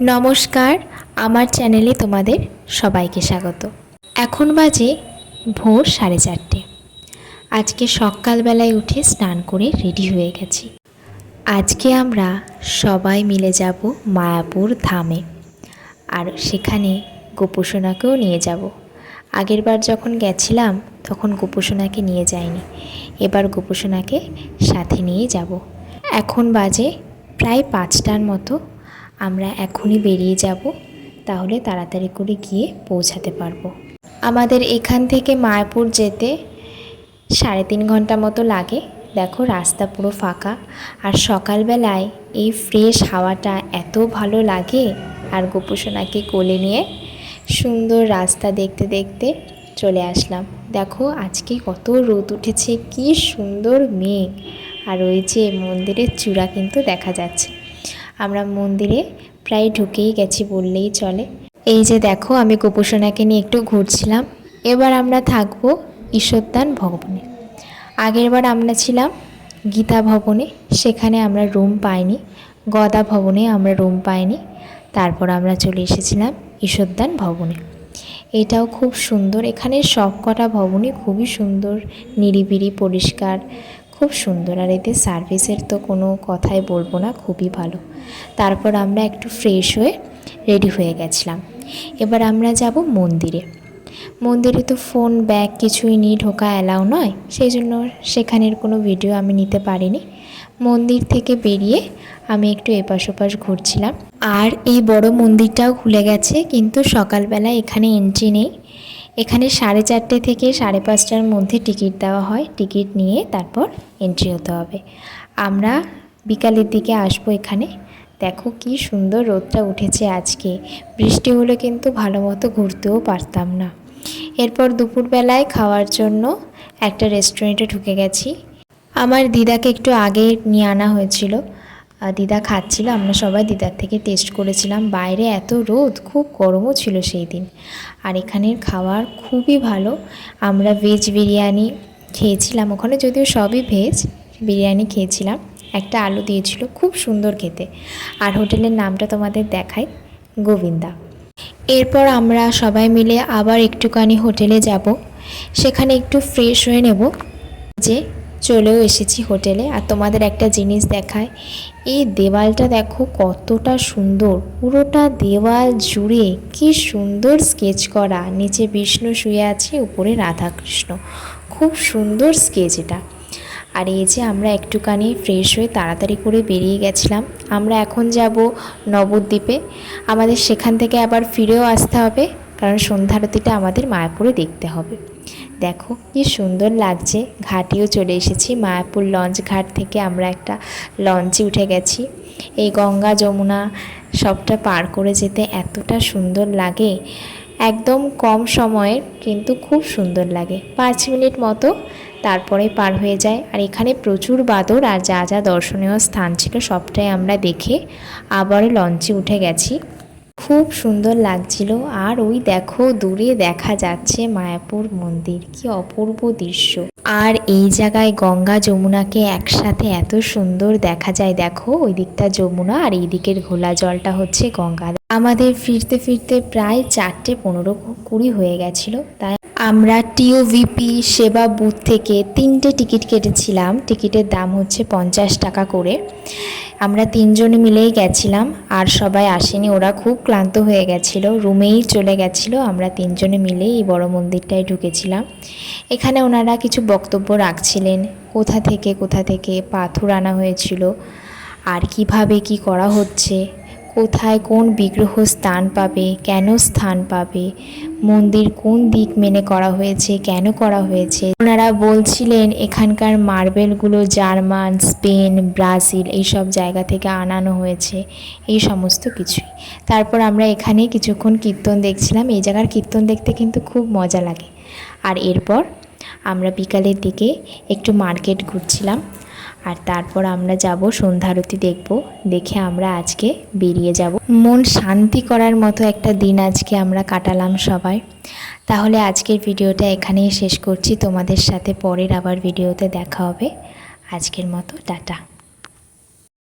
নমস্কার, আমার চ্যানেলে তোমাদের সবাইকে স্বাগত। এখন বাজে ভোর 4:30। আজকে সকালবেলায় উঠে স্নান করে রেডি হয়ে গেছি। আজকে আমরা সবাই মিলে যাব মায়াপুর ধামে, আর সেখানে গোপুসোনাকেও নিয়ে যাব। আগেরবার যখন গেছিলাম তখন গোপুসোনাকে নিয়ে যাইনি, এবার গোপুসোনাকে সাথে নিয়ে যাব। এখন বাজে প্রায় 5টার মতো। আমরা এখনই বেরিয়ে যাব, তাহলে তাড়াতাড়ি করে গিয়ে পৌঁছাতে পারবো। আমাদের এখান থেকে মায়াপুর যেতে 3.5 ঘন্টা মতো লাগে। দেখো রাস্তা পুরো ফাঁকা, আর সকালবেলায় এই ফ্রেশ হাওয়াটা এত ভালো লাগে। আর গোপুসোনাকে কোলে নিয়ে সুন্দর রাস্তা দেখতে দেখতে চলে আসলাম। দেখো আজকে কত রোদ উঠেছে, কি সুন্দর মেঘ, আর ওই যে মন্দিরের চূড়া কিন্তু দেখা যাচ্ছে। আমরা মন্দিরে প্রায় ঢুকেই গেছি বললেই চলে। এই যে দেখো আমি গোপুসোনাকে নিয়ে একটু ঘুরছিলাম। এবার আমরা থাকবো ঈশ্বরদান ভবনে। আগেরবার আমরা ছিলাম গীতা ভবনে, সেখানে আমরা রুম পাইনি। গদা ভবনে আমরা রুম পাইনি। তারপর আমরা চলে এসেছিলাম ঈশ্বরদান ভবনে। এটাও খুব সুন্দর, এখানে সব কটা ভবনই খুবই সুন্দর, নিরিবিলি পরিষ্কার, খুব সুন্দর। আর এতে সার্ভিসের তো কোনো কথাই বলবো না, খুবই ভালো। তারপর আমরা একটু ফ্রেশ হয়ে রেডি হয়ে গেছিলাম। এবার আমরা যাব মন্দিরে। মন্দিরে তো ফোন ব্যাগ কিছুই নিয়ে ঢোকা অ্যালাউ নয়, সেই জন্য সেখানের কোনো ভিডিও আমি নিতে পারিনি। মন্দির থেকে বেরিয়ে আমি একটু এপাশ ওপাশ ঘুরছিলাম। আর এই বড় মন্দিরটাও খুলে গেছে, কিন্তু সকালবেলা এখানে এন্ট্রি নেই। এখানে 4:30 থেকে 5:30টার মধ্যে টিকিট দেওয়া হয়। টিকিট নিয়ে তারপর এন্ট্রি হতে হবে। আমরা বিকালের দিকে আসবো এখানে। দেখো কি সুন্দর রোদটা উঠেছে আজকে। বৃষ্টি হলে কিন্তু ভালো মতো ঘুরতেও পারতাম না। এরপর দুপুরবেলায় খাওয়ার জন্য একটা রেস্টুরেন্টে ঢুকে গেছি। আমার দিদাকে একটু আগে নিয়ে আনা হয়েছিল, দিদা খাচ্ছিল। আমরা সবাই দিদার থেকে টেস্ট করেছিলাম। বাইরে এত রোদ, খুব গরমও ছিল সেই দিন। আর এখানের খাবার খুবই ভালো। আমরা ভেজ বিরিয়ানি খেয়েছিলাম ওখানে, যদিও সবই ভেজ। বিরিয়ানি খেয়েছিলাম, একটা আলু দিয়েছিল, খুব সুন্দর খেতে। আর হোটেলের নামটা তোমাদের দেখাই, গোবিন্দা। এরপর আমরা সবাই মিলে আবার একটুখানি হোটেলে যাব, সেখানে একটু ফ্রেশ হয়ে নেব। যে চলেও এসেছি হোটেলে। আর তোমাদের একটা জিনিস দেখায়, এই দেওয়ালটা দেখো কতটা সুন্দর। পুরোটা দেওয়াল জুড়ে কি সুন্দর স্কেচ করা। নিচে বিষ্ণু শুয়ে আছে, উপরে রাধাকৃষ্ণ, খুব সুন্দর স্কেচ এটা। আর এই যে আমরা একটুখানি ফ্রেশ হয়ে তাড়াতাড়ি করে বেরিয়ে গেছিলাম। আমরা এখন যাব নবদ্বীপে। আমাদের সেখান থেকে আবার ফিরেও আসতে হবে, কারণ সন্ধ্যারতিটা আমাদের মায়াপুরে দেখতে হবে। দেখো কি সুন্দর লাগছে। ঘাটেও চলে এসেছি। মায়াপুর লঞ্চ ঘাট থেকে আমরা একটা লঞ্চে উঠে গেছি। এই গঙ্গা যমুনা সবটা পার করে যেতে এতটা সুন্দর লাগে, একদম কম সময়ে কিন্তু খুব সুন্দর লাগে। 5 মিনিট মতো, তারপরে পার হয়ে যায়। আর এখানে প্রচুর বাদর, আর যা যা দর্শনীয় স্থান ছিল সবটাই আমরা দেখে আবার লঞ্চে উঠে গেছি। খুব সুন্দর লাগছিল। আর ওই দেখো দূরে দেখা যাচ্ছে মায়াপুর মন্দির, কি অপূর্ব দৃশ্য। আর এই জায়গায় গঙ্গা যমুনাকে একসাথে এত সুন্দর দেখা যায়। দেখো ওই দিকটা যমুনা, আর এই দিকের ঘোলা জলটা হচ্ছে গঙ্গা। আমাদের ফিরতে ফিরতে প্রায় 4:15-20 হয়ে গেছিল। তাই আমরা টিওভিপি সেবা বুথ থেকে 3টে টিকিট কেটেছিলাম। টিকিটের দাম হচ্ছে 50 টাকা করে। আমরা 3 জন মিলেই গেছিলাম, আর সবাই আসেনি, ওরা খুব ক্লান্ত হয়ে গেছিল, রুমেই চলে গেছিলো। আমরা 3 জনে মিলেই এই বড় মন্দিরটায় ঢুকেছিলাম। এখানে ওনারা কিছু বক্তব্য রাখছিলেন, কোথা থেকে পাথর আনা হয়েছিল, আর কিভাবে কি করা হচ্ছে, কোথায় কোন বিগ্রহ স্থান পাবে, কেন স্থান পাবে, মন্দির কোন দিক মেনে করা হয়েছে, কেন করা হয়েছে। ওনারা বলছিলেন এখানকার মার্বেলগুলো জার্মান, স্পেন, ব্রাজিল এইসব জায়গা থেকে আনানো হয়েছে, এই সমস্ত কিছুই। তারপর আমরা এখানে কিছুক্ষণ কীর্তন দেখছিলাম। এই জায়গার কীর্তন দেখতে কিন্তু খুব মজা লাগে। আর এরপর আমরা বিকালের দিকে একটু মার্কেট ঘুরছিলাম। আর তারপর আমরা যাব সন্ধ্যারতি দেখব। দেখে আমরা আজকে বেরিয়ে যাব। মন শান্তি করার মতো একটা দিন আজকে আমরা কাটালাম সবাই। তাহলে আজকের ভিডিওটা এখানেই শেষ করছি। তোমাদের সাথে পরের আবার ভিডিওতে দেখা হবে। আজকের মতো টাটা।